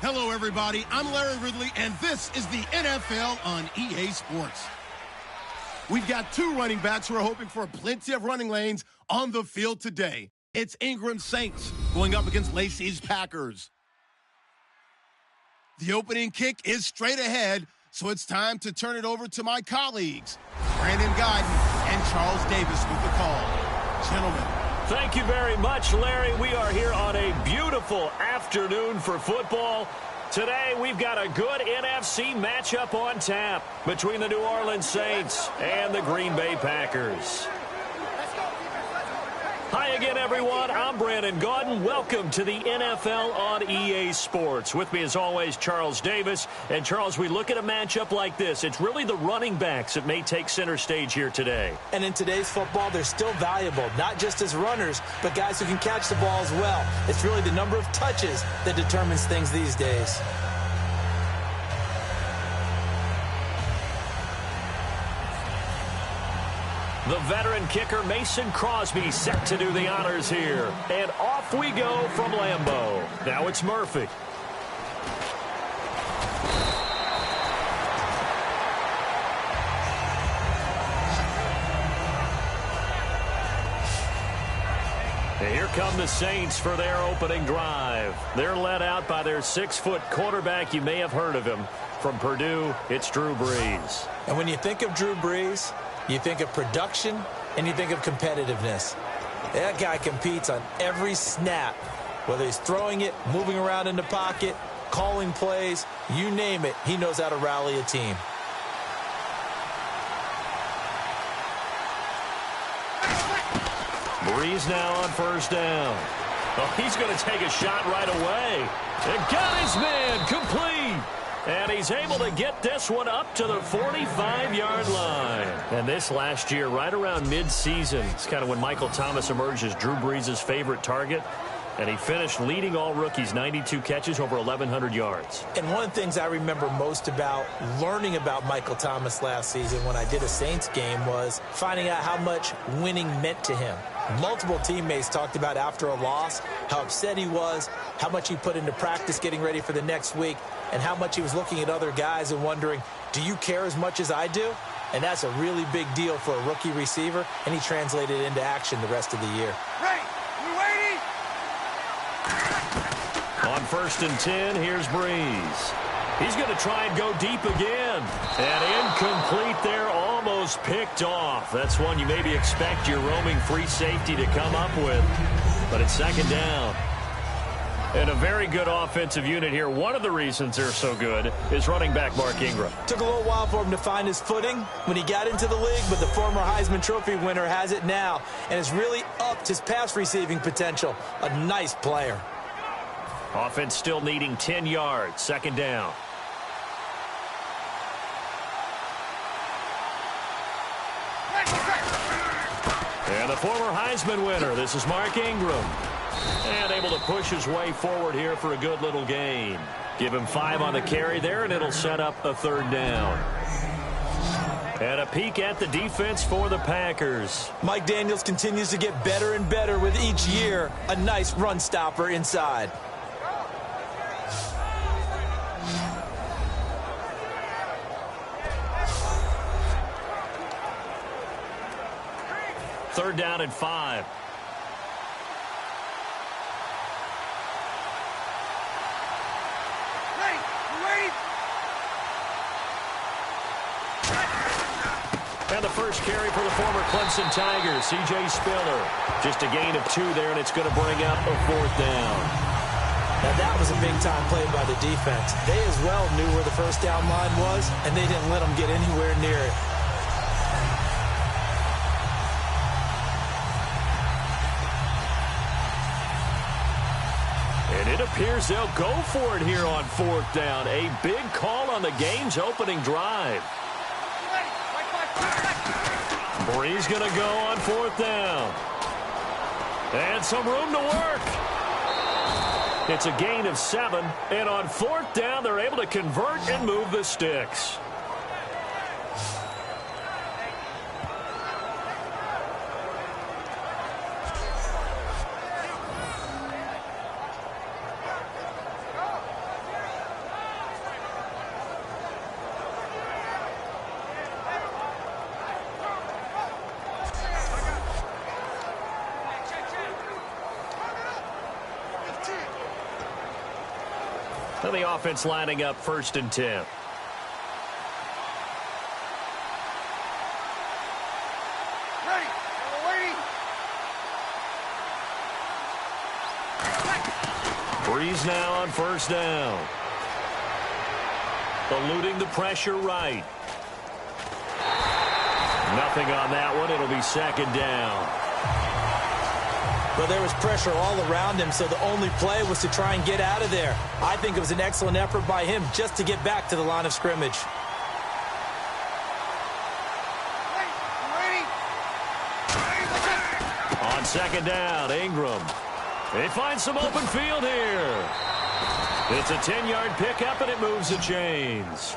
Hello, everybody. I'm Larry Ridley, and this is the NFL on EA Sports. We've got two running backs who are hoping for plenty of running lanes on the field today. It's Ingram's Saints going up against Lacey's Packers. The opening kick is straight ahead, so it's time to turn it over to my colleagues, Brandon Guyton and Charles Davis with the call. Gentlemen. Thank you very much, Larry. We are here on a beautiful afternoon for football. Today, we've got a good NFC matchup on tap between the New Orleans Saints and the Green Bay Packers. Hi again, everyone. I'm Brandon Guyton. Welcome to the NFL on EA Sports. With me, as always, Charles Davis. And, Charles, we look at a matchup like this. It's really the running backs that may take center stage here today. And in today's football, they're still valuable, not just as runners, but guys who can catch the ball as well. It's really the number of touches that determines things these days. The veteran kicker, Mason Crosby, set to do the honors here. And off we go from Lambeau. Now it's Murphy. And here come the Saints for their opening drive. They're led out by their 6-foot quarterback. You may have heard of him. From Purdue, it's Drew Brees. And when you think of Drew Brees, you think of production, and you think of competitiveness. That guy competes on every snap, whether he's throwing it, moving around in the pocket, calling plays, you name it, he knows how to rally a team. Brees now on first down. Oh, he's going to take a shot right away. And got his man complete. And he's able to get this one up to the 45-yard line. And this last year, right around mid-season, it's kind of when Michael Thomas emerged as Drew Brees' favorite target. And he finished leading all rookies, 92 catches, over 1,100 yards. And one of the things I remember most about learning about Michael Thomas last season when I did a Saints game was finding out how much winning meant to him. Multiple teammates talked about after a loss, how upset he was, how much he put into practice getting ready for the next week, and how much he was looking at other guys and wondering, do you care as much as I do? And that's a really big deal for a rookie receiver, and he translated it into action the rest of the year. On 1st and 10, here's Brees. He's going to try and go deep again. And incomplete there, almost picked off. That's one you maybe expect your roaming free safety to come up with. But it's second down. And a very good offensive unit here. One of the reasons they're so good is running back Mark Ingram. Took a little while for him to find his footing when he got into the league, but the former Heisman Trophy winner has it now and has really upped his pass receiving potential. A nice player. Offense still needing 10 yards. Second down. And the former Heisman winner, this is Mark Ingram. And able to push his way forward here for a good little gain. Give him 5 on the carry there, and it'll set up a third down. And a peek at the defense for the Packers. Mike Daniels continues to get better and better with each year. A nice run stopper inside. Third down and 5. And the first carry for the former Clemson Tigers, C.J. Spiller. Just a gain of 2 there, and it's going to bring up a 4th down. Now, that was a big-time play by the defense. They as well knew where the first down line was, and they didn't let them get anywhere near it. And it appears they'll go for it here on 4th down. A big call on the game's opening drive. Brees going to go on 4th down. And some room to work. It's a gain of 7. And on 4th down, they're able to convert and move the sticks. And the offense lining up 1st and 10. Breeze now on 1st down. Eluding the pressure right. Nothing on that one. It'll be 2nd down. Well, there was pressure all around him, so the only play was to try and get out of there. I think it was an excellent effort by him just to get back to the line of scrimmage. On 2nd down, Ingram. They find some open field here. It's a 10-yard pickup, and it moves the chains.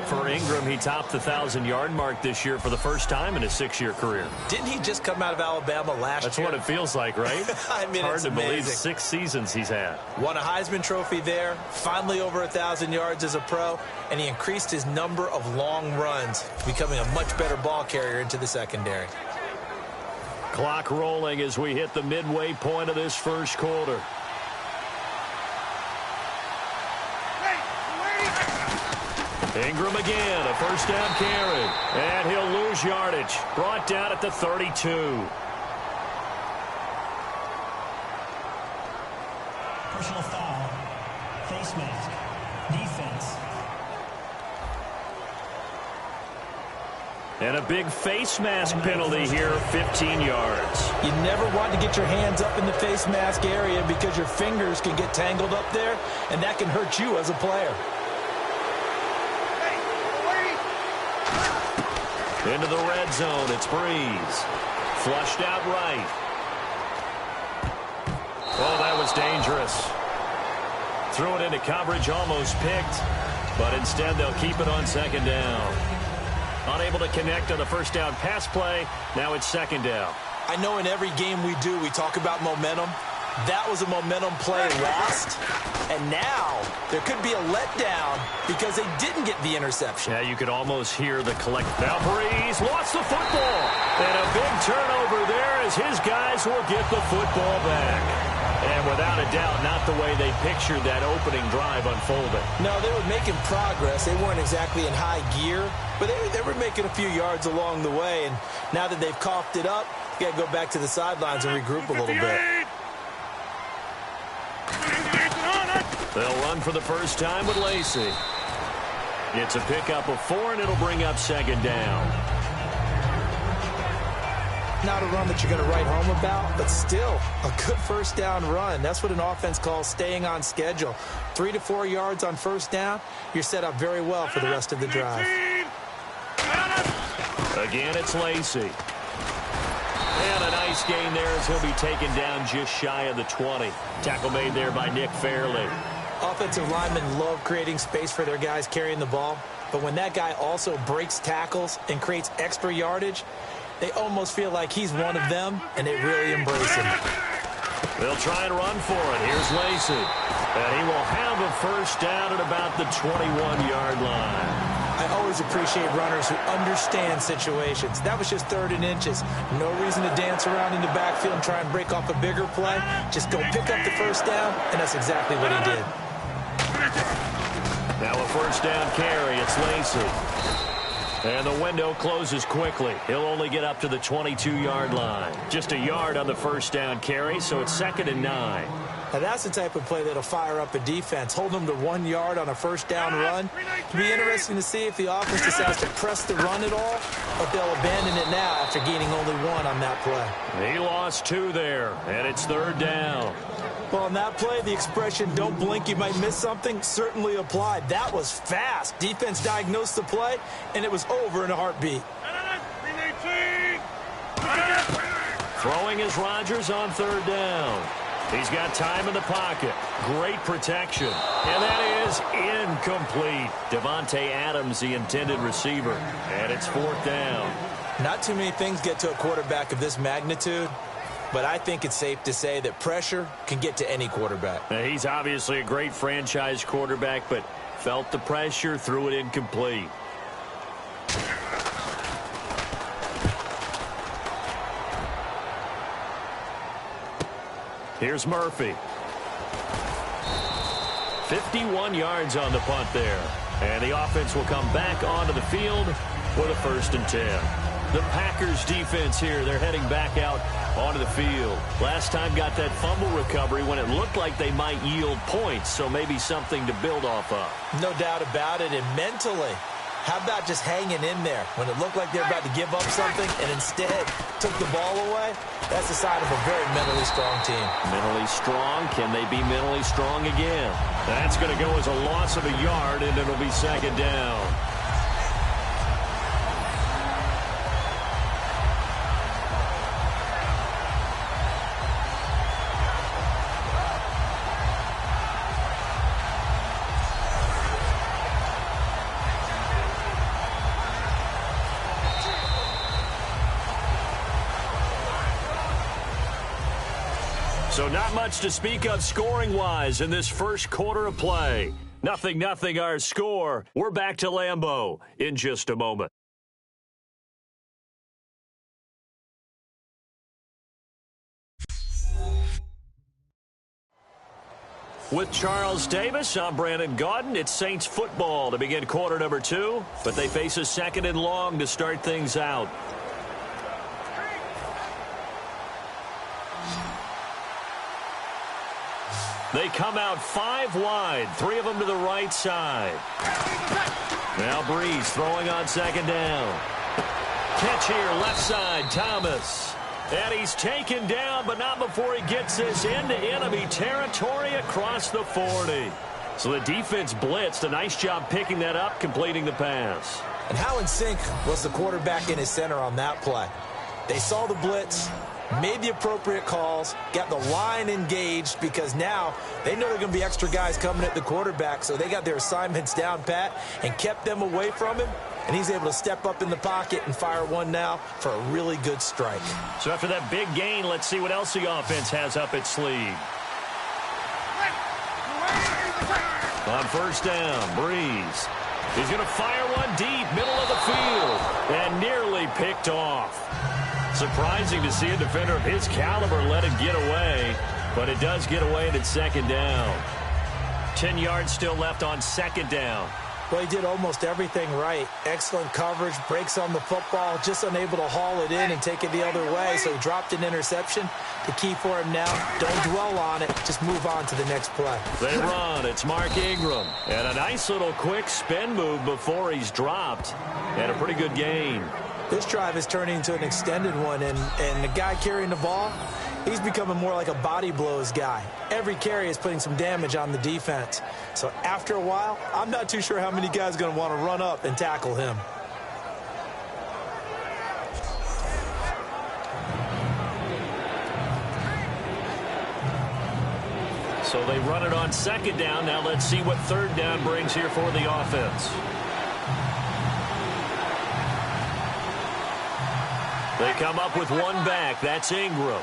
For Ingram, he topped the 1,000-yard mark this year for the first time in his 6-year career. Didn't he just come out of Alabama last year? That's what it feels like, right? I mean, it's hard to amazing. believe 6 seasons he's had. Won a Heisman Trophy there, finally over 1,000 yards as a pro, and he increased his number of long runs, becoming a much better ball carrier into the secondary. Clock rolling as we hit the midway point of this 1st quarter. Ingram again, a 1st down carry. And he'll lose yardage. Brought down at the 32. Personal foul. Face mask. Defense. And a big face mask penalty here, 15 yards. You never want to get your hands up in the face mask area because your fingers can get tangled up there, and that can hurt you as a player. Into the red zone, it's Breeze. Flushed out right. Oh, that was dangerous. Threw it into coverage, almost picked. But instead, they'll keep it on 2nd down. Unable to connect on the 1st down pass play. Now it's 2nd down. I know in every game we do, we talk about momentum. That was a momentum play lost. And now there could be a letdown because they didn't get the interception. Yeah, you could almost hear the collect. Now Breeze lost the football. And a big turnover there as his guys will get the football back. And without a doubt, not the way they pictured that opening drive unfolding. No, they were making progress. They weren't exactly in high gear, but they were making a few yards along the way. And now that they've coughed it up, you got to go back to the sidelines and regroup a little bit. They'll run for the first time with Lacey. It's a pickup of 4, and it'll bring up 2nd down. Not a run that you're going to write home about, but still a good 1st down run. That's what an offense calls staying on schedule. 3 to 4 yards on 1st down, you're set up very well for the rest of the drive. Again, it's Lacey. And a nice gain there as he'll be taken down just shy of the 20. Tackle made there by Nick Fairley. Offensive linemen love creating space for their guys carrying the ball, but when that guy also breaks tackles and creates extra yardage, they almost feel like he's one of them, and they really embrace him. They'll try and run for it. Here's Lacey. And he will have a 1st down at about the 21-yard line. I always appreciate runners who understand situations. That was just 3rd and inches. No reason to dance around in the backfield and try and break off a bigger play. Just go pick up the 1st down, and that's exactly what he did. Now a 1st down carry. It's Lacey. And the window closes quickly. He'll only get up to the 22-yard line. Just a yard on the 1st down carry, so it's 2nd and 9. Now that's the type of play that'll fire up a defense. Hold them to 1 yard on a 1st down run. It'll be interesting to see if the offense decides to press the run at all, or if they'll abandon it now after gaining only 1 on that play. He lost 2 there, and it's 3rd down. Well, on that play, the expression, don't blink, you might miss something, certainly applied. That was fast. Defense diagnosed the play, and it was over in a heartbeat. Throwing is Rodgers on 3rd down. He's got time in the pocket. Great protection. And that is incomplete. Devontae Adams, the intended receiver. And it's 4th down. Not too many things get to a quarterback of this magnitude, but I think it's safe to say that pressure can get to any quarterback. Now, he's obviously a great franchise quarterback, but felt the pressure, threw it incomplete. Here's Murphy. 51 yards on the punt there. And the offense will come back onto the field for the 1st and 10. The Packers defense here, they're heading back out onto the field. Last time got that fumble recovery when it looked like they might yield points, so maybe something to build off of. No doubt about it. And mentally, how about just hanging in there when it looked like they're about to give up something and instead took the ball away? That's a sign of a very mentally strong team. Mentally strong. Can they be mentally strong again? That's going to go as a loss of a yard, and it'll be 2nd down. So not much to speak of scoring-wise in this first quarter of play. 0-0 our score. We're back to Lambeau in just a moment. With Charles Davis, I'm Brandon Gaudin. It's Saints football to begin quarter number 2, but they face a 2nd and long to start things out. They come out 5 wide, 3 of them to the right side. Now Breeze throwing on 2nd down. Catch here, left side, Thomas. And he's taken down, but not before he gets this into enemy territory across the 40. So the defense blitzed. A nice job picking that up, completing the pass. And how in sync was the quarterback in his center on that play? They saw the blitz, made the appropriate calls, got the line engaged because now they know there are going to be extra guys coming at the quarterback, so they got their assignments down pat and kept them away from him, and he's able to step up in the pocket and fire one now for a really good strike. So after that big gain, let's see what else the offense has up its sleeve. On 1st down, Breeze. He's going to fire one deep, middle of the field, and nearly picked off. Surprising to see a defender of his caliber let it get away, but it does get away and it's 2nd down. 10 yards still left on 2nd down. Well, he did almost everything right. Excellent coverage, breaks on the football, just unable to haul it in and take it the other way, so he dropped an interception. The key for him now, don't dwell on it, just move on to the next play. They run, it's Mark Ingram, and a nice little quick spin move before he's dropped, and a pretty good gain. This drive is turning into an extended one, and the guy carrying the ball, he's becoming more like a body blows guy. Every carry is putting some damage on the defense. So after a while, I'm not too sure how many guys are going to want to run up and tackle him. So they run it on 2nd down. Now let's see what 3rd down brings here for the offense. They come up with one back. That's Ingram.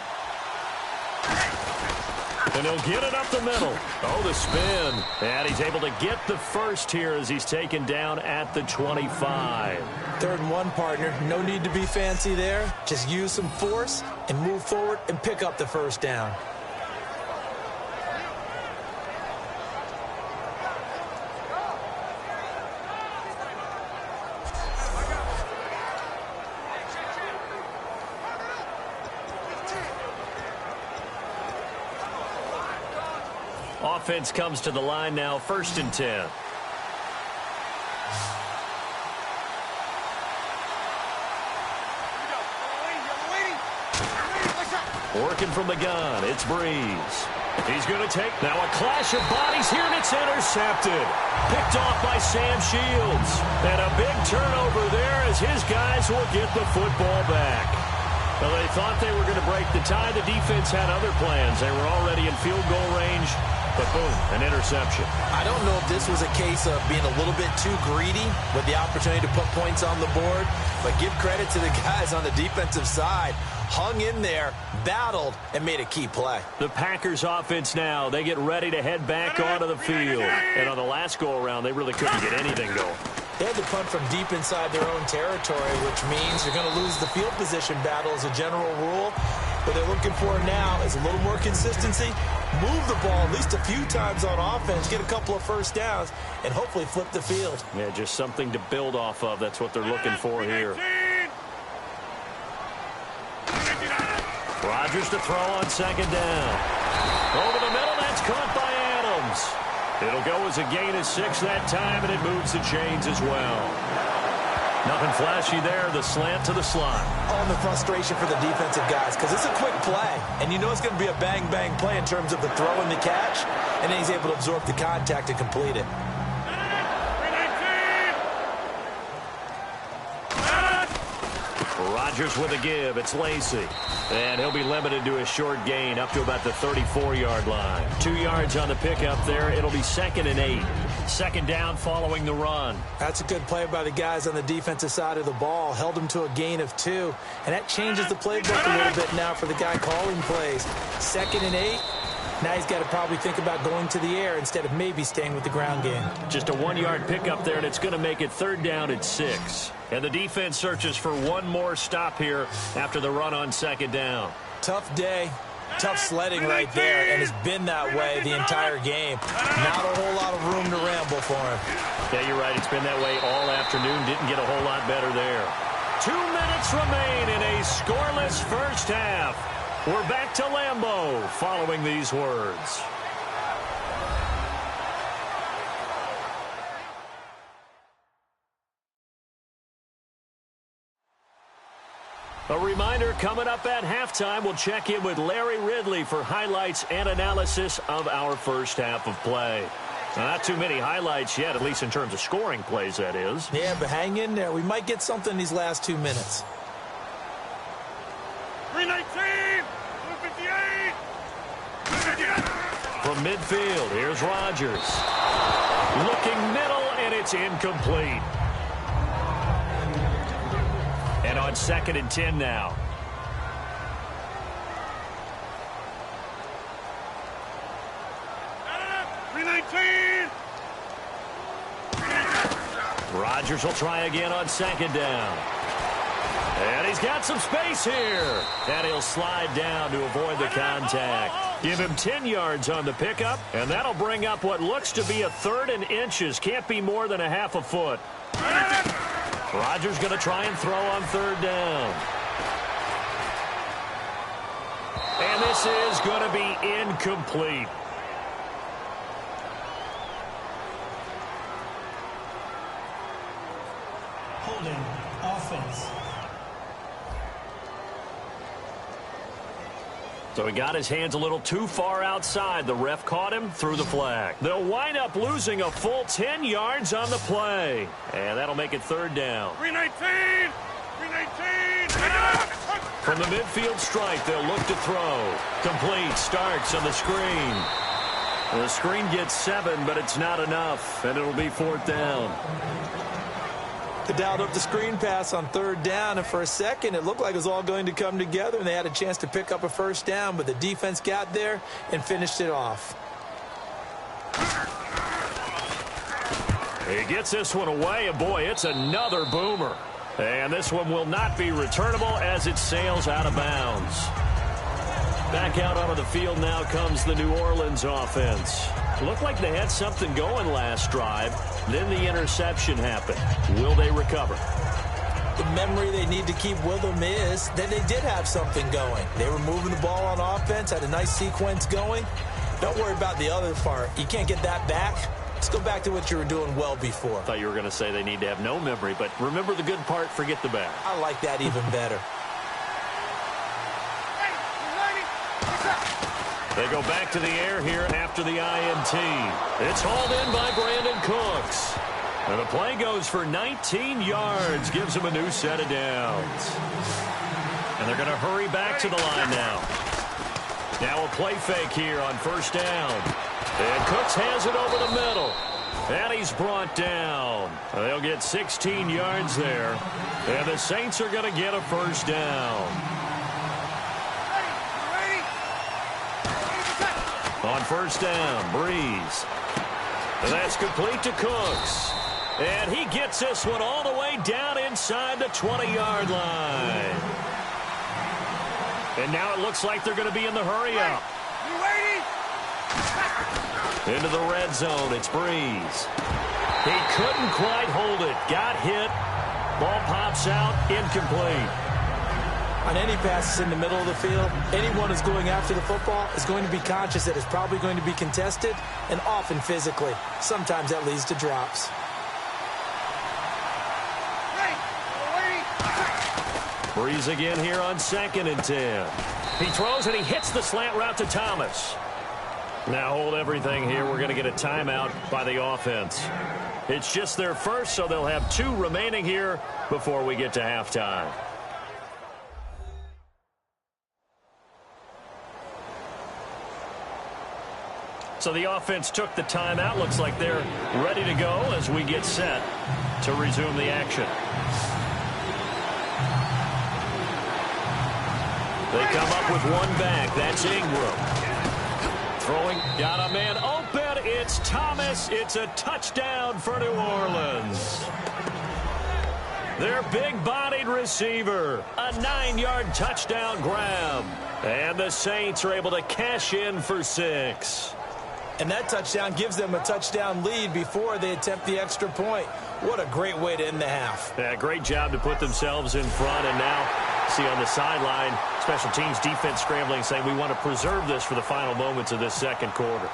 And he'll get it up the middle. Oh, the spin. And he's able to get the first here as he's taken down at the 25. 3rd and 1, partner. No need to be fancy there. Just use some force and move forward and pick up the 1st down. Offense comes to the line now, 1st and 10. Working from the gun, it's Breeze. He's going to take now a clash of bodies here, and it's intercepted. Picked off by Sam Shields. And a big turnover there as his guys will get the football back. Well, they thought they were going to break the tie. The defense had other plans. They were already in field goal range, but boom, an interception. I don't know if this was a case of being a little bit too greedy with the opportunity to put points on the board, but give credit to the guys on the defensive side. Hung in there, battled, and made a key play. The Packers offense now, they get ready to head back onto the field. And on the last go-around, they really couldn't get anything going. They had to punt from deep inside their own territory, which means you're going to lose the field position battle as a general rule. What they're looking for now is a little more consistency, move the ball at least a few times on offense, get a couple of first downs, and hopefully flip the field. Yeah, just something to build off of. That's what they're looking for here. Rodgers to throw on second down. Over the middle, that's caught by Adams. It'll go as a gain of 6 that time, and it moves the chains as well. Nothing flashy there, the slant to the slot. On the frustration for the defensive guys, because it's a quick play, and you know it's going to be a bang-bang play in terms of the throw and the catch, and then he's able to absorb the contact and complete it. Rodgers with a give. It's Lacy. And he'll be limited to a short gain up to about the 34-yard line. 2 yards on the pickup there. It'll be 2nd and 8. Second down following the run. That's a good play by the guys on the defensive side of the ball. Held them to a gain of 2. And that changes the playbook a little bit now for the guy calling plays. 2nd and 8. Now he's got to probably think about going to the air instead of maybe staying with the ground game. Just a 1-yard pickup there, and it's going to make it 3rd down at 6. And the defense searches for one more stop here after the run on 2nd down. Tough day, tough sledding right there, and it's been that way the entire game. Not a whole lot of room to ramble for him. Yeah, you're right. It's been that way all afternoon. Didn't get a whole lot better there. 2 minutes remain in a scoreless first half. We're back to Lambeau following these words. A reminder, coming up at halftime, we'll check in with Larry Ridley for highlights and analysis of our first half of play. Not too many highlights yet, at least in terms of scoring plays, that is. Yeah, but hang in there. We might get something these last 2 minutes. 319! 258! From midfield, here's Rodgers. Looking middle, and it's incomplete. And on 2nd and 10 now. Rodgers will try again on 2nd down. And he's got some space here. And he'll slide down to avoid the contact. Give him 10 yards on the pickup, and that'll bring up what looks to be a 3rd and inches. Can't be more than a half a foot. Rodgers going to try and throw on 3rd down. And this is going to be incomplete. Holding offense. So he got his hands a little too far outside. The ref caught him, threw the flag. They'll wind up losing a full 10 yards on the play. And that'll make it 3rd down. 319! 319! From the midfield stripe, they'll look to throw. Complete, starts on the screen. The screen gets 7, but it's not enough, and it'll be 4th down. They dialed up the screen pass on 3rd down, and for a second it looked like it was all going to come together, and they had a chance to pick up a 1st down, but the defense got there and finished it off. He gets this one away, and boy, it's another boomer. And this one will not be returnable as it sails out of bounds. Back out onto the field now comes the New Orleans offense. Looked like they had something going last drive. Then the interception happened. Will they recover? The memory they need to keep with them is that they did have something going. They were moving the ball on offense, had a nice sequence going. Don't worry about the other part. You can't get that back. Let's go back to what you were doing well before. I thought you were going to say they need to have no memory, but remember the good part, forget the bad. I like that even better. They go back to the air here after the INT. It's hauled in by Brandon Cooks. And the play goes for 19 yards, gives him a new set of downs. And they're going to hurry back to the line now. Now a play fake here on 1st down. And Cooks has it over the middle. And he's brought down. They'll get 16 yards there. And the Saints are going to get a 1st down. On 1st down, Breeze. And that's complete to Cooks. And he gets this one all the way down inside the 20-yard line. And now it looks like they're going to be in the hurry-up. Into the red zone, it's Breeze. He couldn't quite hold it. Got hit. Ball pops out, incomplete. On any passes in the middle of the field, anyone who's going after the football is going to be conscious that it's probably going to be contested, and often physically. Sometimes that leads to drops. Breeze again here on 2nd and 10. He throws and he hits the slant route to Thomas. Now hold everything here. We're going to get a timeout by the offense. It's just their first, so they'll have 2 remaining here before we get to halftime. So the offense took the timeout. Looks like they're ready to go as we get set to resume the action. They come up with 1 back. That's Ingram. Throwing, got a man open. It's Thomas. It's a touchdown for New Orleans. Their big-bodied receiver. A 9-yard touchdown grab. And the Saints are able to cash in for 6. And that touchdown gives them a touchdown lead before they attempt the extra point. What a great way to end the half. Yeah, great job to put themselves in front. And now, see on the sideline, special teams defense scrambling, saying we want to preserve this for the final moments of this second quarter.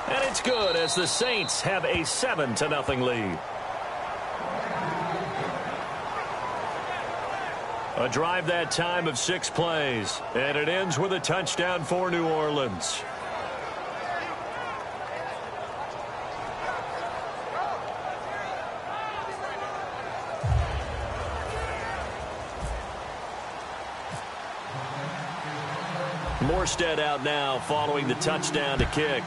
And it's good as the Saints have a 7-0 lead. A drive that time of 6 plays, and it ends with a touchdown for New Orleans. Morstead out now following the touchdown to kick.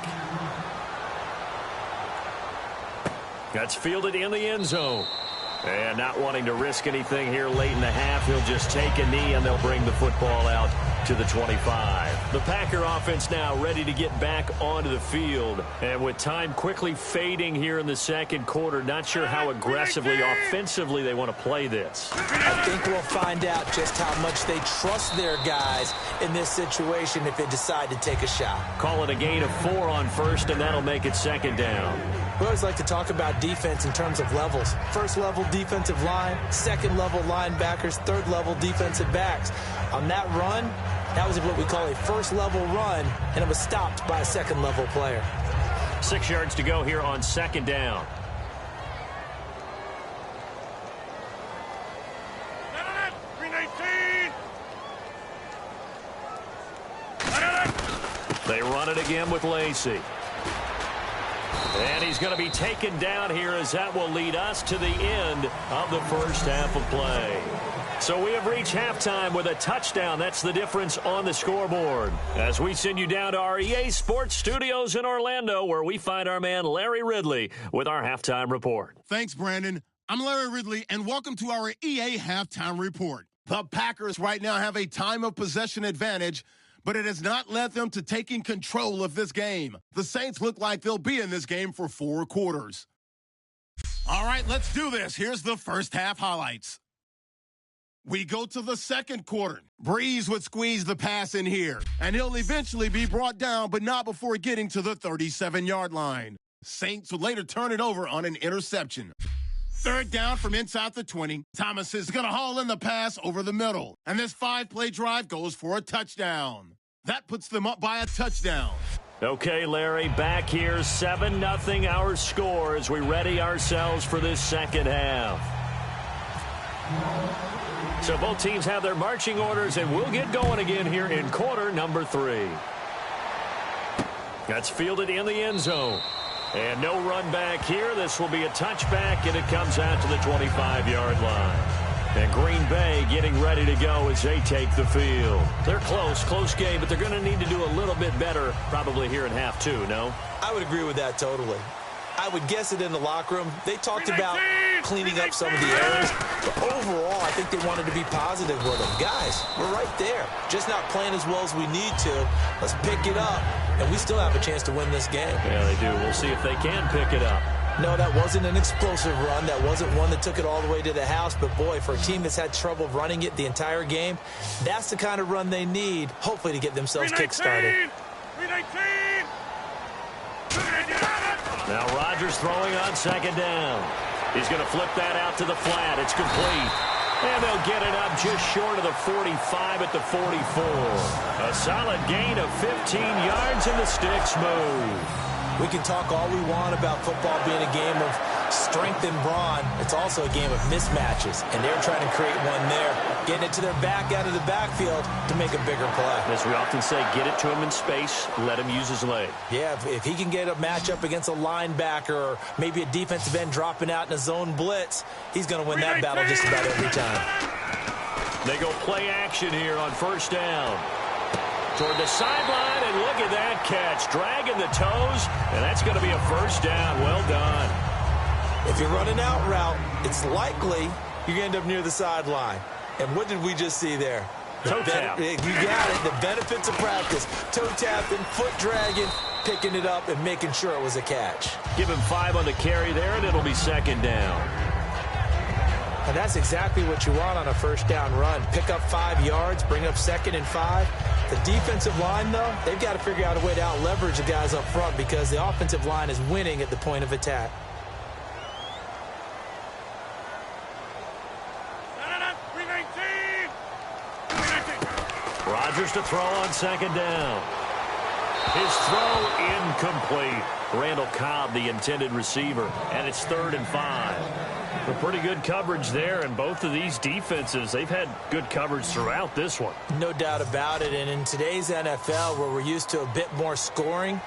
That's fielded in the end zone. And not wanting to risk anything here late in the half, he'll just take a knee and they'll bring the football out to the 25. The Packer offense now ready to get back onto the field. And with time quickly fading here in the second quarter, not sure how aggressively, offensively they want to play this. I think we'll find out just how much they trust their guys in this situation if they decide to take a shot. Call it a gain of 4 on first, and that'll make it 2nd down. We always like to talk about defense in terms of levels. First level defensive line, second level linebackers, third level defensive backs. On that run, that was what we call a first level run, and it was stopped by a second level player. 6 yards to go here on 2nd down. They run it again with Lacey. And he's going to be taken down here as that will lead us to the end of the first half of play. So we have reached halftime with a touchdown. That's the difference on the scoreboard. As we send you down to our EA Sports Studios in Orlando, where we find our man Larry Ridley with our halftime report. Thanks, Brandon. I'm Larry Ridley, and welcome to our EA Halftime Report. The Packers right now have a time of possession advantage, but it has not led them to taking control of this game. The Saints look like they'll be in this game for 4 quarters. All right, let's do this. Here's the first half highlights. We go to the second quarter. Breeze would squeeze the pass in here, and he'll eventually be brought down, but not before getting to the 37-yard line. Saints would later turn it over on an interception. Third down from inside the 20. Thomas is going to haul in the pass over the middle, and this 5-play drive goes for a touchdown. That puts them up by a touchdown. Okay, Larry, back here, 7-0 our score as we ready ourselves for this second half. So both teams have their marching orders, and we'll get going again here in quarter number 3. That's fielded in the end zone. And no run back here. This will be a touchback, and it comes out to the 25-yard line. And Green Bay getting ready to go as they take the field. They're close game, but they're going to need to do a little bit better probably here in half 2, no? I would agree with that totally. I would guess it in the locker room. They talked about cleaning up some of the errors, but overall, I think they wanted to be positive with them. Guys, we're right there. Just not playing as well as we need to. Let's pick it up, and we still have a chance to win this game. Yeah, they do. We'll see if they can pick it up. No, that wasn't an explosive run. That wasn't one that took it all the way to the house. But, boy, for a team that's had trouble running it the entire game, that's the kind of run they need, hopefully, to get themselves kick-started. Now Rodgers throwing on second down. He's going to flip that out to the flat. It's complete. And they'll get it up just short of the 45 at the 44. A solid gain of 15 yards, and the sticks move. We can talk all we want about football being a game of strength and brawn. It's also a game of mismatches, and they're trying to create one there, getting it to their back out of the backfield to make a bigger play. As we often say, get it to him in space, let him use his leg. Yeah, if he can get a matchup against a linebacker or maybe a defensive end dropping out in a zone blitz, he's going to win that battle just about every time. They go play action here on first down. Toward the sideline, and look at that catch. Dragging the toes, and that's going to be a first down. Well done. If you're running out route, it's likely you're going to end up near the sideline. And what did we just see there? Toe tap. You got it. The benefits of practice. Toe tapping, foot dragging, picking it up, and making sure it was a catch. Give him 5 on the carry there, and it'll be second down. And that's exactly what you want on a first down run. Pick up 5 yards, bring up 2nd and 5. The defensive line, though, they've got to figure out a way to out-leverage the guys up front because the offensive line is winning at the point of attack. Rodgers to throw on second down. His throw incomplete. Randall Cobb, the intended receiver, and it's 3rd and 5. A pretty good coverage there, and both of these defenses, they've had good coverage throughout this one. No doubt about it, and in today's NFL, where we're used to a bit more scoring,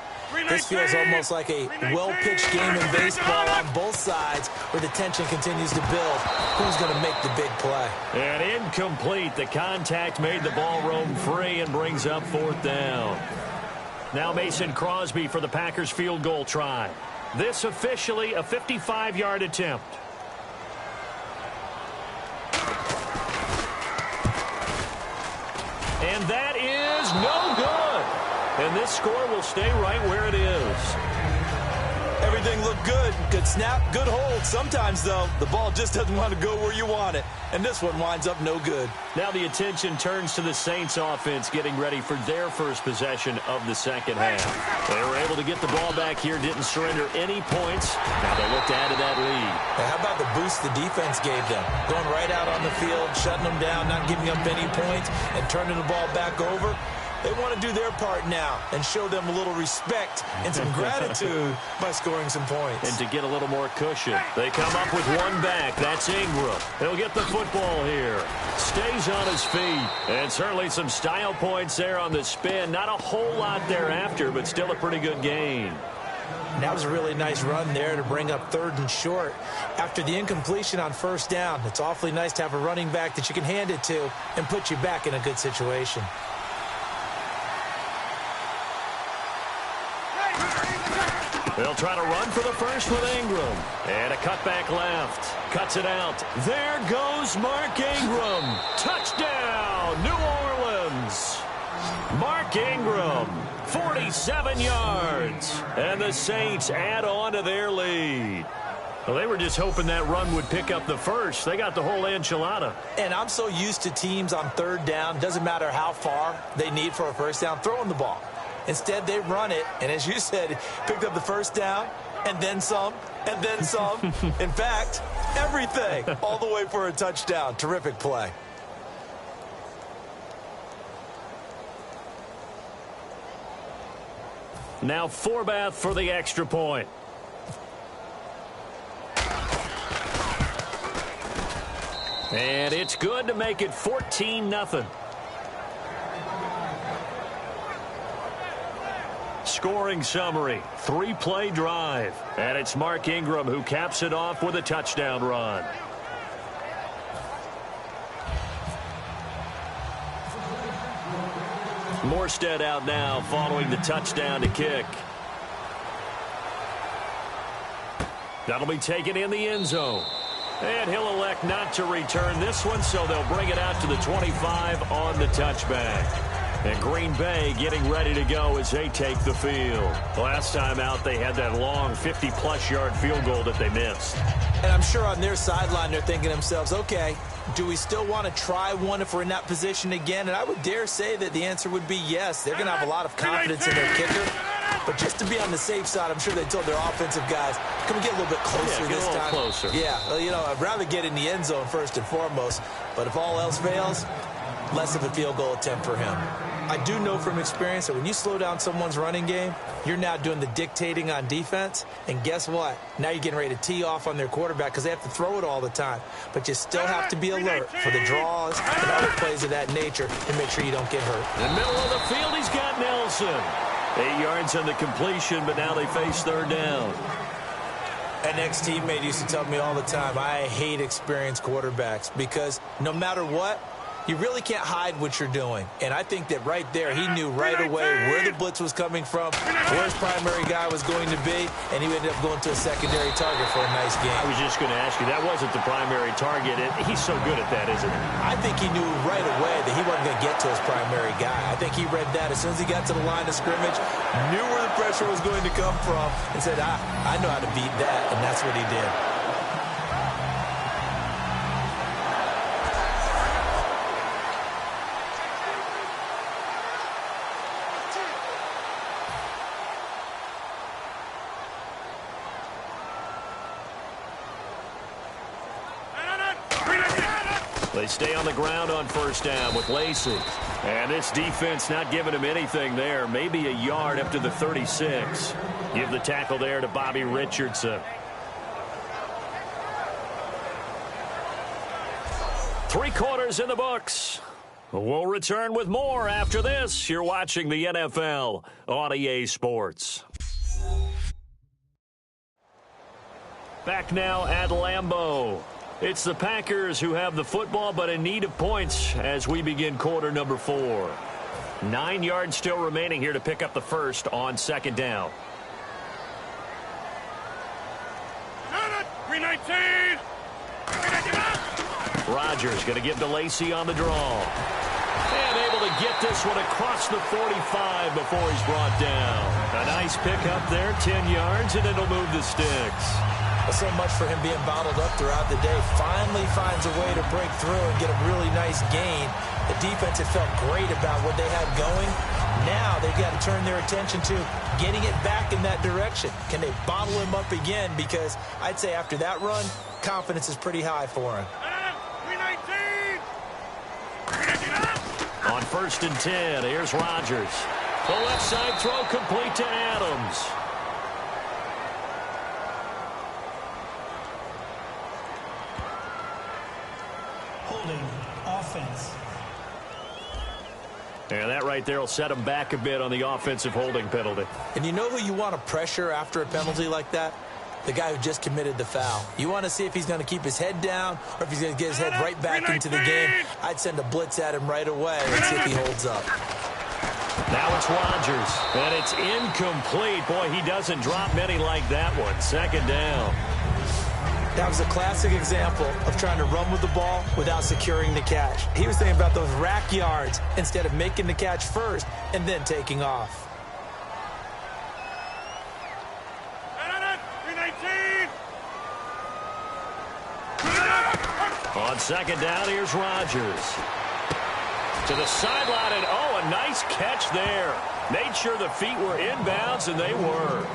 this feels almost like a well-pitched game in baseball on both sides where the tension continues to build. Who's going to make the big play? And incomplete. The contact made the ball roam free and brings up 4th down. Now Mason Crosby for the Packers field goal try. This officially a 55-yard attempt. And that is no good. And this score will stay right where it is. Everything looked good. Good snap, good hold. Sometimes, though, the ball just doesn't want to go where you want it. And this one winds up no good. Now the attention turns to the Saints offense getting ready for their first possession of the second half. They were able to get the ball back here, didn't surrender any points. Now they look to add to that lead. Now, how about the boost the defense gave them? Going right out on the field, shutting them down, not giving up any points, and turning the ball back over. They want to do their part now and show them a little respect and some gratitude by scoring some points. And to get a little more cushion, they come up with one back. That's Ingram. He'll get the football here. Stays on his feet. And certainly some style points there on the spin. Not a whole lot thereafter, but still a pretty good gain. And that was a really nice run there to bring up 3rd and short. After the incompletion on first down, it's awfully nice to have a running back that you can hand it to and put you back in a good situation. They'll try to run for the first with Ingram. And a cutback left. Cuts it out. There goes Mark Ingram. Touchdown, New Orleans. Mark Ingram, 47 yards. And the Saints add on to their lead. Well, they were just hoping that run would pick up the first. They got the whole enchilada. And I'm so used to teams on 3rd down, doesn't matter how far they need for a first down, throwing the ball. Instead, they run it, and as you said, picked up the first down, and then some, and then some. In fact, everything, all the way for a touchdown. Terrific play. Now Forbath for the extra point. And it's good to make it 14-0. Scoring summary, 3-play drive. And it's Mark Ingram who caps it off with a touchdown run. Morstead out now following the touchdown to kick. That'll be taken in the end zone. And he'll elect not to return this one, so they'll bring it out to the 25 on the touchback. And Green Bay getting ready to go as they take the field. Last time out, they had that long 50-plus yard field goal that they missed. And I'm sure on their sideline, they're thinking to themselves, okay, do we still want to try one if we're in that position again? And I would dare say that the answer would be yes. They're going to have a lot of confidence in their kicker. But just to be on the safe side, I'm sure they told their offensive guys, can we get a little bit closer this time? Closer. Yeah, well, you know, I'd rather get in the end zone first and foremost. But if all else fails, less of a field goal attempt for him. I do know from experience that when you slow down someone's running game, you're now doing the dictating on defense. And guess what? Now you're getting ready to tee off on their quarterback because they have to throw it all the time. But you still have to be alert for the draws and other plays of that nature and make sure you don't get hurt. In the middle of the field, he's got Nelson. 8 yards on the completion, but now they face third down. An ex-teammate used to tell me all the time, I hate experienced quarterbacks because no matter what, you really can't hide what you're doing. And I think that right there, he knew right away where the blitz was coming from, where his primary guy was going to be, and he ended up going to a secondary target for a nice game. I was just going to ask you, that wasn't the primary target. He's so good at that, isn't he? I think he knew right away that he wasn't going to get to his primary guy. I think he read that as soon as he got to the line of scrimmage, knew where the pressure was going to come from, and said, I know how to beat that, and that's what he did. They stay on the ground on first down with Lacey. And this defense not giving him anything there. Maybe a yard up to the 36. Give the tackle there to Bobby Richardson. 3 quarters in the books. We'll return with more after this. You're watching the NFL on EA Sports. Back now at Lambeau. It's the Packers who have the football, but in need of points as we begin quarter number 4. 9 yards still remaining here to pick up the first on second down. 319. Rodgers going to give to Lacey on the draw. And able to get this one across the 45 before he's brought down. A nice pickup there, 10 yards, and it'll move the sticks. So much for him being bottled up throughout the day. Finally finds a way to break through and get a really nice gain. The defense had felt great about what they had going. Now they've got to turn their attention to getting it back in that direction. Can they bottle him up again? Because I'd say after that run, confidence is pretty high for him. 319. On first and 10, here's Rodgers. The left side throw complete to Adams. Offense. And that right there will set him back a bit on the offensive holding penalty. And you know who you want to pressure after a penalty like that? The guy who just committed the foul. You want to see if he's going to keep his head down or if he's going to get his head right back into the game. I'd send a blitz at him right away and see if he holds up. Now it's Rodgers, and it's incomplete. Boy, he doesn't drop many like that one. Second down. That was a classic example of trying to run with the ball without securing the catch. He was thinking about those rack yards instead of making the catch first and then taking off. 319. On second down, here's Rodgers. To the sideline, and oh, a nice catch there. Made sure the feet were inbounds, and they were.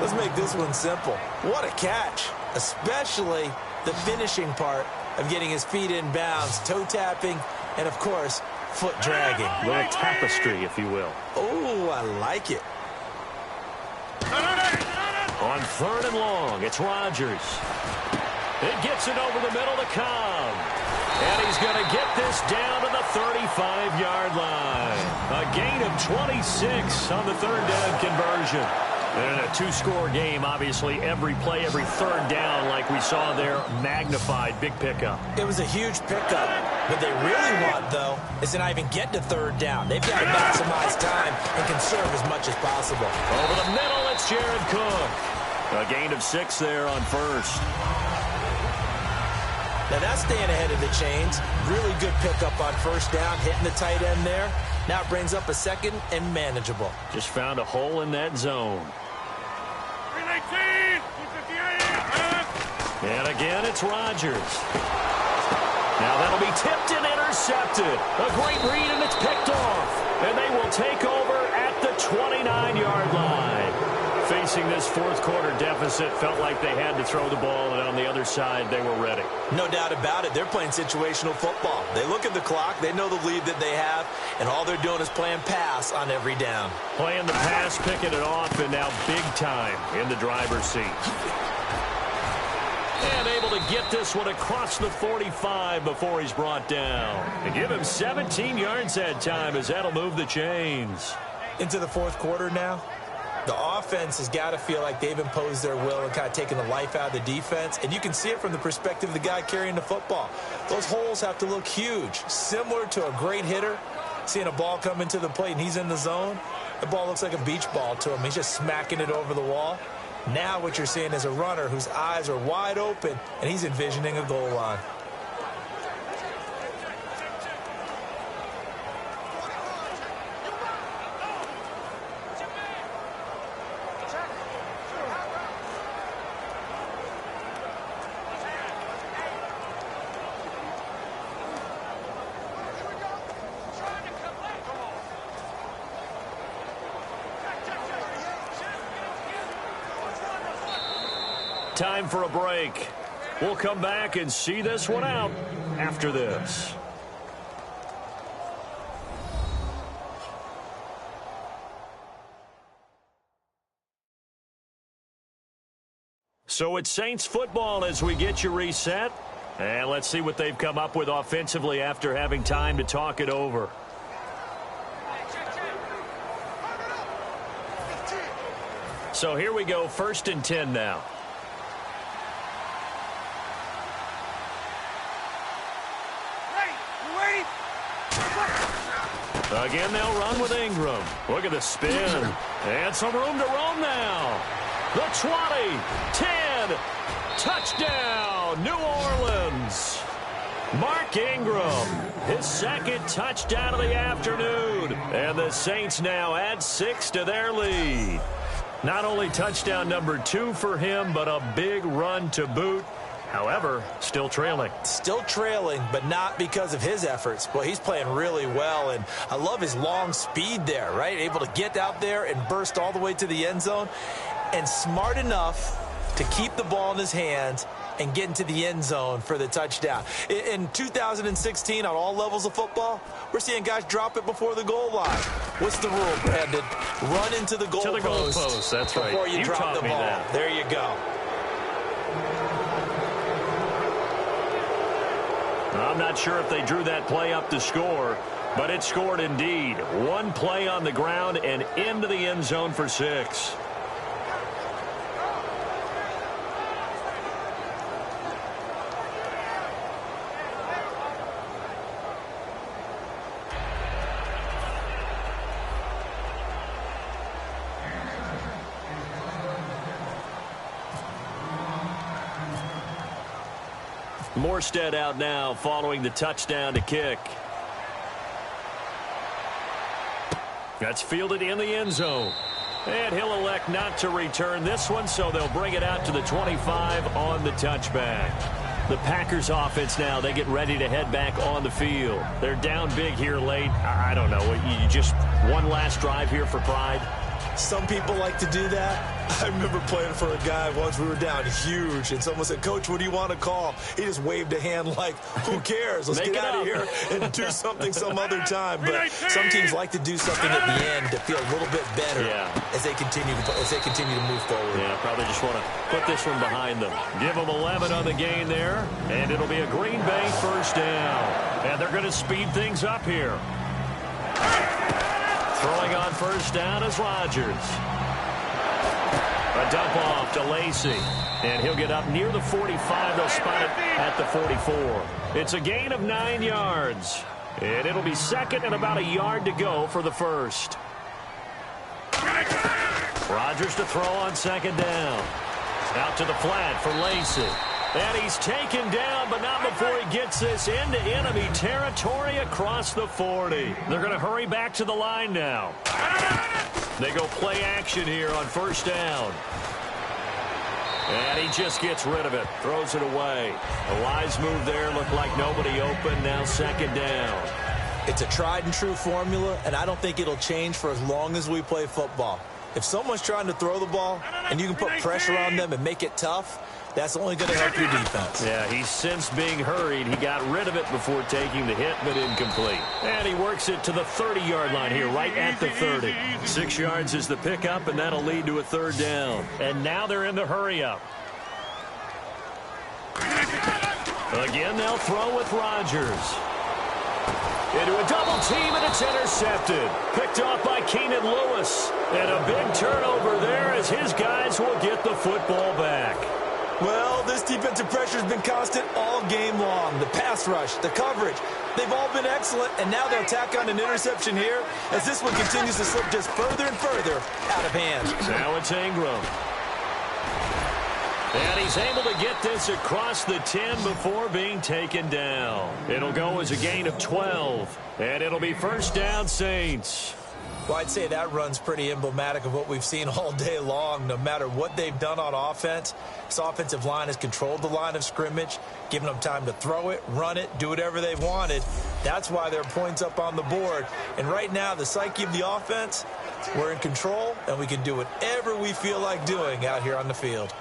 Let's make this one simple. What a catch, especially the finishing part of getting his feet in bounds, toe tapping, and, of course, foot dragging. A little tapestry, if you will. Oh, I like it. On third and long, it's Rodgers. It gets it over the middle to Cobb. And he's going to get this down to the 35-yard line. A gain of 26 on the third down conversion. And in a two-score game, obviously, every play, every third down, like we saw there, magnified, big pickup. It was a huge pickup. What they really want, though, is to not even get to third down. They've got to maximize time and conserve as much as possible. Over the middle, it's Jared Cook. A gain of 6 there on first. Now that's staying ahead of the chains. Really good pickup on first down, hitting the tight end there. Now it brings up a second and manageable. Just found a hole in that zone. 319, 258. And again, it's Rodgers. Now that'll be tipped and intercepted. A great read, and it's picked off. And they will take over at the 29-yard line. Facing this fourth quarter deficit, felt like they had to throw the ball, and on the other side, they were ready. No doubt about it. They're playing situational football. They look at the clock. They know the lead that they have, and all they're doing is playing pass on every down. Playing the pass, picking it off, and now big time in the driver's seat. And able to get this one across the 45 before he's brought down. And give him 17 yards that time, as that'll move the chains. Into the fourth quarter now. The offense has got to feel like they've imposed their will and kind of taken the life out of the defense. And you can see it from the perspective of the guy carrying the football. Those holes have to look huge. Similar to a great hitter, seeing a ball come into the plate and he's in the zone. The ball looks like a beach ball to him. He's just smacking it over the wall. Now what you're seeing is a runner whose eyes are wide open, and he's envisioning a goal line. Time for a break. We'll come back and see this one out after this. So it's Saints football as we get you reset. And let's see what they've come up with offensively after having time to talk it over. So here we go, 1st and 10 now. Again, they'll run with Ingram. Look at the spin. And some room to roam now. The 20, 10, touchdown, New Orleans. Mark Ingram, his second touchdown of the afternoon. And the Saints now add 6 to their lead. Not only touchdown number 2 for him, but a big run to boot. However, still trailing. Still trailing, but not because of his efforts. Well, he's playing really well, and I love his long speed there, right? Able to get out there and burst all the way to the end zone, and smart enough to keep the ball in his hands and get into the end zone for the touchdown. In 2016, on all levels of football, we're seeing guys drop it before the goal line. What's the rule, Brandon? Run into the goal post. That's right. Before you drop the ball. That. There you go. I'm not sure if they drew that play up to score, but it scored indeed. One play on the ground and into the end zone for 6. Morstead out now following the touchdown to kick. That's fielded in the end zone. And he'll elect not to return this one, so they'll bring it out to the 25 on the touchback. The Packers offense now, they get ready to head back on the field. They're down big here late. I don't know. You just one last drive here for pride? Some people like to do that. I remember playing for a guy once. We were down huge, and someone said, "Coach, what do you want to call?" He just waved a hand like, who cares? Let's get out of here and do something some other time. But some teams like to do something at the end to feel a little bit better as they continue to move forward. Yeah, probably just want to put this one behind them. Give them 11 on the gain there, and it'll be a Green Bay first down. And they're going to speed things up here. Throwing on first down is Rodgers. A dump off to Lacy. And he'll get up near the 45. They'll spot it at the 44. It's a gain of 9 yards. And it'll be second and about a yard to go for the first. Rodgers to throw on second down. Out to the flat for Lacy. And he's taken down, but not before he gets this into enemy territory across the 40. They're going to hurry back to the line now. They go play action here on first down. And he just gets rid of it, throws it away. A wise move there, looked like nobody open, now second down. It's a tried and true formula, and I don't think it'll change for as long as we play football. If someone's trying to throw the ball and you can put pressure on them and make it tough, that's only going to help your defense. Yeah, he's since being hurried. He got rid of it before taking the hit, but incomplete. And he works it to the 30-yard line here, right at the 30. 6 yards is the pickup, and that'll lead to a third down. And now they're in the hurry-up. Again, they'll throw with Rodgers. Into a double team, and it's intercepted. Picked off by Keenan Lewis. And a big turnover there as his guys will get the football back. Well, this defensive pressure has been constant all game long. The pass rush, the coverage, they've all been excellent, and now they'll tack on an interception here as this one continues to slip just further and further out of hand. Now it's Ingram. And he's able to get this across the 10 before being taken down. It'll go as a gain of 12, and it'll be first down, Saints. Well, I'd say that run's pretty emblematic of what we've seen all day long. No matter what they've done on offense, this offensive line has controlled the line of scrimmage, given them time to throw it, run it, do whatever they've wanted. That's why there are points up on the board. And right now, the psyche of the offense, we're in control, and we can do whatever we feel like doing out here on the field.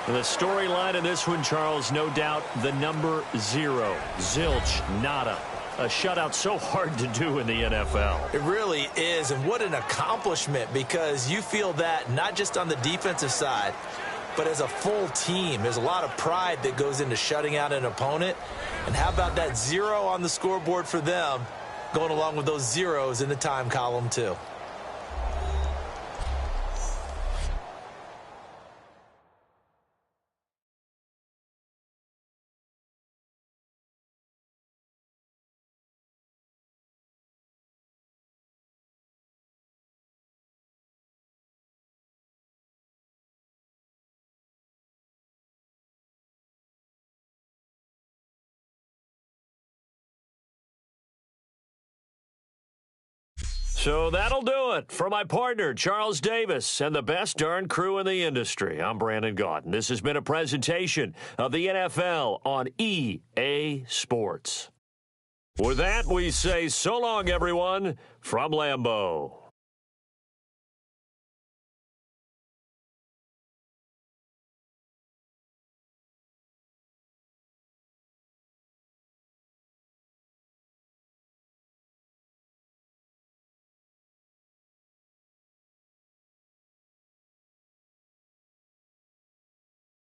The storyline in this one, Charles, no doubt the number 0. Zilch, nada. A shutout so hard to do in the NFL. It really is, and what an accomplishment, because you feel that not just on the defensive side, but as a full team. There's a lot of pride that goes into shutting out an opponent. And how about that 0 on the scoreboard for them, going along with those zeros in the time column, too. So that'll do it for my partner, Charles Davis, and the best darn crew in the industry. I'm Brandon Gaudin. This has been a presentation of the NFL on EA Sports. With that, we say so long, everyone, from Lambeau.